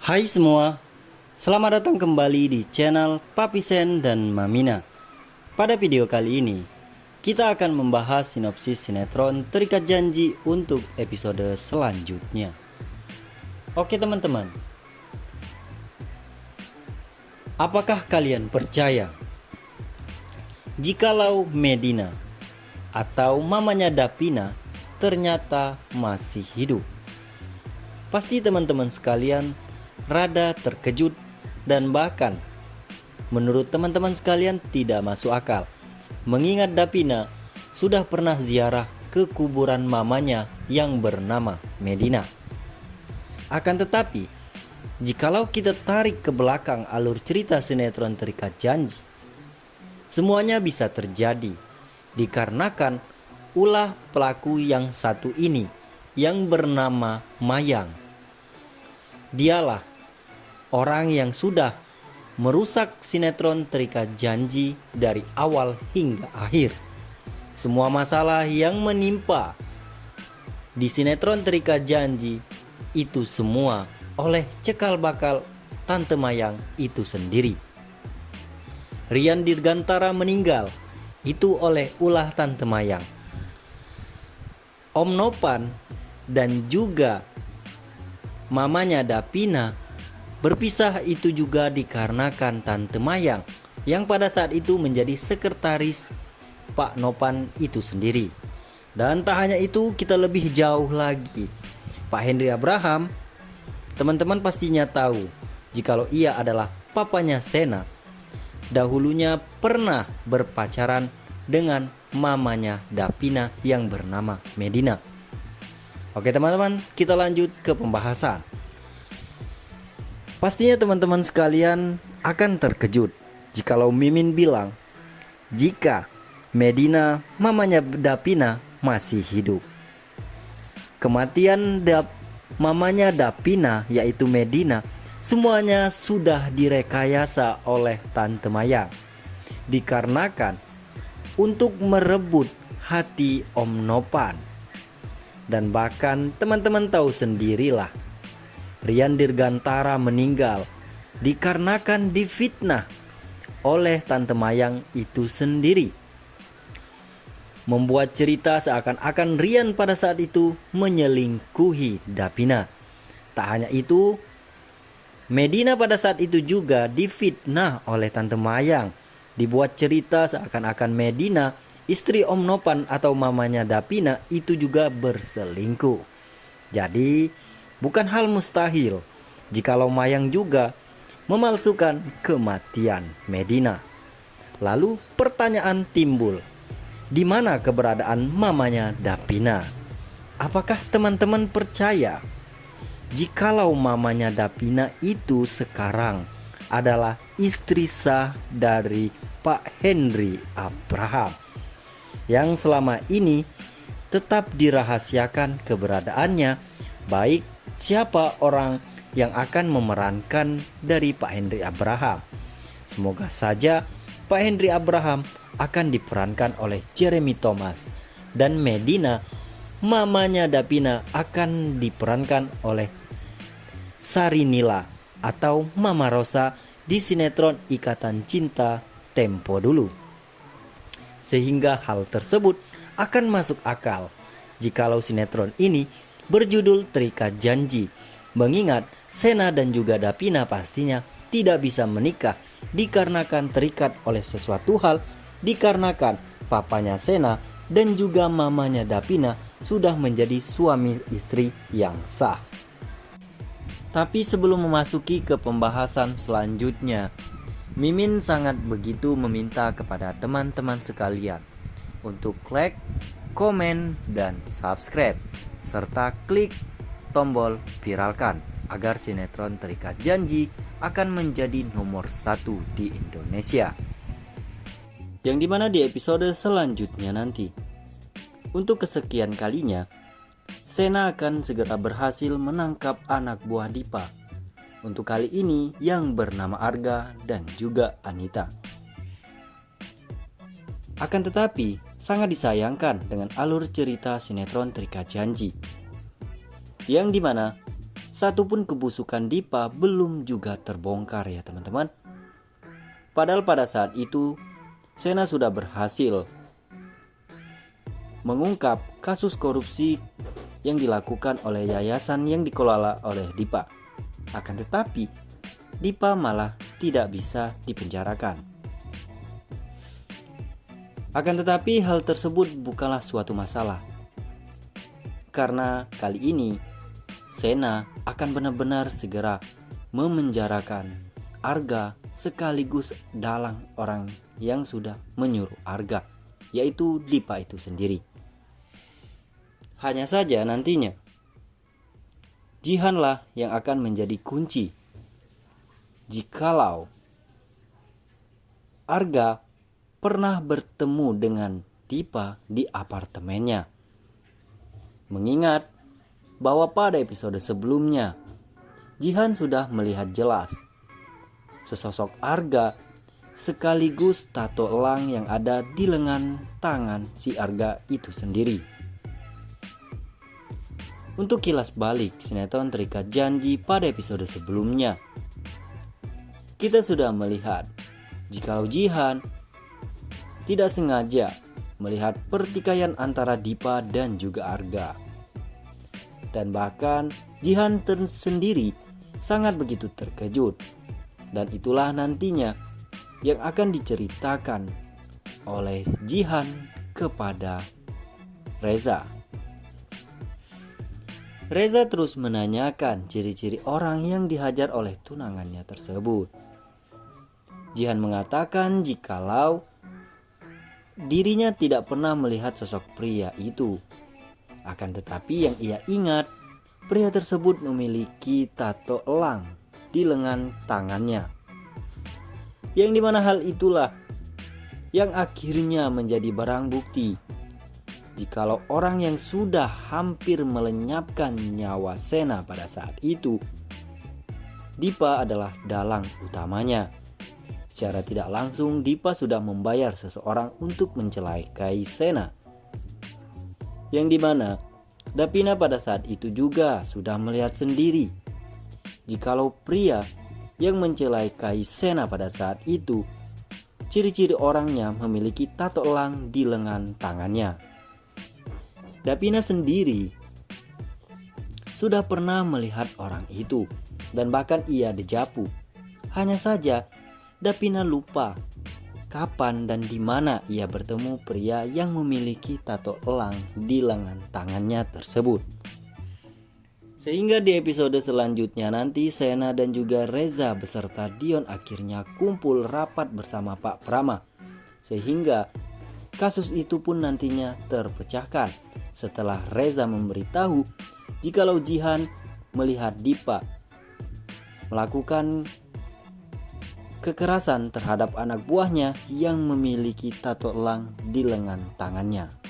Hai semua, selamat datang kembali di channel Papi Sen dan Mamina. Pada video kali ini, kita akan membahas sinopsis sinetron Terikat Janji untuk episode selanjutnya. Oke teman-teman, apakah kalian percaya jikalau Medina atau mamanya Davina ternyata masih hidup? Pasti teman-teman sekalian rada terkejut dan bahkan menurut teman-teman sekalian tidak masuk akal, mengingat Davina sudah pernah ziarah ke kuburan mamanya yang bernama Medina. Akan tetapi, jikalau kita tarik ke belakang alur cerita sinetron Terikat Janji, semuanya bisa terjadi dikarenakan ulah pelaku yang satu ini yang bernama Mayang. Dialah orang yang sudah merusak sinetron Terikat Janji dari awal hingga akhir. Semua masalah yang menimpa di sinetron Terikat Janji itu semua oleh cekal bakal Tante Mayang itu sendiri. Rian Dirgantara meninggal itu oleh ulah Tante Mayang. Om Nopan dan juga mamanya Davina berpisah itu juga dikarenakan Tante Mayang yang pada saat itu menjadi sekretaris Pak Nopan itu sendiri. Dan tak hanya itu, kita lebih jauh lagi. Pak Henry Abraham, teman-teman pastinya tahu jikalau ia adalah papanya Sena. Dahulunya pernah berpacaran dengan mamanya Davina yang bernama Medina. Oke teman-teman, kita lanjut ke pembahasan. Pastinya teman-teman sekalian akan terkejut jikalau Mimin bilang jika Medina mamanya Davina masih hidup. Kematian mamanya Davina yaitu Medina semuanya sudah direkayasa oleh Tante Mayang, dikarenakan untuk merebut hati Om Nopan. Dan bahkan teman-teman tahu sendirilah, Rian Dirgantara meninggal dikarenakan difitnah oleh Tante Mayang itu sendiri. Membuat cerita seakan-akan Rian pada saat itu menyelingkuhi Davina. Tak hanya itu, Medina pada saat itu juga difitnah oleh Tante Mayang. Dibuat cerita seakan-akan Medina, istri Om Nopan atau mamanya Davina itu juga berselingkuh. Jadi bukan hal mustahil jikalau Mayang juga memalsukan kematian Medina. Lalu pertanyaan timbul, di mana keberadaan mamanya Davina? Apakah teman-teman percaya jikalau mamanya Davina itu sekarang adalah istri sah dari Pak Henry Abraham yang selama ini tetap dirahasiakan keberadaannya, baik siapa orang yang akan memerankan dari Pak Henry Abraham. Semoga saja Pak Henry Abraham akan diperankan oleh Jeremy Thomas dan Medina mamanya Davina akan diperankan oleh Sarinila atau Mama Rosa di sinetron Ikatan Cinta tempo dulu. Sehingga hal tersebut akan masuk akal jikalau sinetron ini berjudul Terikat Janji, mengingat Sena dan juga Davina pastinya tidak bisa menikah dikarenakan terikat oleh sesuatu hal, dikarenakan papanya Sena dan juga mamanya Davina sudah menjadi suami istri yang sah. Tapi sebelum memasuki ke pembahasan selanjutnya, Mimin sangat begitu meminta kepada teman-teman sekalian untuk like, komen, dan subscribe, serta klik tombol viralkan agar sinetron Terikat Janji akan menjadi nomor 1 di Indonesia. Yang dimana di episode selanjutnya nanti, untuk kesekian kalinya, Sena akan segera berhasil menangkap anak buah Dipa. Untuk kali ini yang bernama Arga dan juga Anita. Akan tetapi, sangat disayangkan dengan alur cerita sinetron Terikat Janji, yang dimana satupun kebusukan Dipa belum juga terbongkar ya teman-teman. Padahal pada saat itu Sena sudah berhasil mengungkap kasus korupsi yang dilakukan oleh yayasan yang dikelola oleh Dipa. Akan tetapi Dipa malah tidak bisa dipenjarakan. Akan tetapi hal tersebut bukanlah suatu masalah, karena kali ini Sena akan benar-benar segera memenjarakan Arga sekaligus dalang orang yang sudah menyuruh Arga, yaitu Dipa itu sendiri. Hanya saja nantinya Jihanlah yang akan menjadi kunci jikalau Arga pernah bertemu dengan Dipa di apartemennya. Mengingat bahwa pada episode sebelumnya Jihan sudah melihat jelas sesosok Arga sekaligus tato elang yang ada di lengan tangan si Arga itu sendiri. Untuk kilas balik sinetron Terikat Janji pada episode sebelumnya, kita sudah melihat jikalau Jihan tidak sengaja melihat pertikaian antara Dipa dan juga Arga. Dan bahkan Jihan sendiri sangat begitu terkejut. Dan itulah nantinya yang akan diceritakan oleh Jihan kepada Reza. Reza terus menanyakan ciri-ciri orang yang dihajar oleh tunangannya tersebut. Jihan mengatakan jikalau dirinya tidak pernah melihat sosok pria itu. Akan tetapi yang ia ingat, pria tersebut memiliki tato elang di lengan tangannya. Yang dimana hal itulah yang akhirnya menjadi barang bukti jikalau orang yang sudah hampir melenyapkan nyawa Sena pada saat itu, Dipa adalah dalang utamanya. Secara tidak langsung Dipa sudah membayar seseorang untuk mencelakai Sena. Yang dimana Davina pada saat itu juga sudah melihat sendiri jikalau pria yang mencelakai Sena pada saat itu, ciri-ciri orangnya memiliki tato elang di lengan tangannya. Davina sendiri sudah pernah melihat orang itu dan bahkan ia dejavu. Hanya saja Davina lupa kapan dan di mana ia bertemu pria yang memiliki tato elang di lengan tangannya tersebut. Sehingga di episode selanjutnya nanti Sena dan juga Reza beserta Dion akhirnya kumpul rapat bersama Pak Prama. Sehingga kasus itu pun nantinya terpecahkan setelah Reza memberitahu jikalau Jihan melihat Dipa melakukan kekerasan terhadap anak buahnya yang memiliki tato elang di lengan tangannya.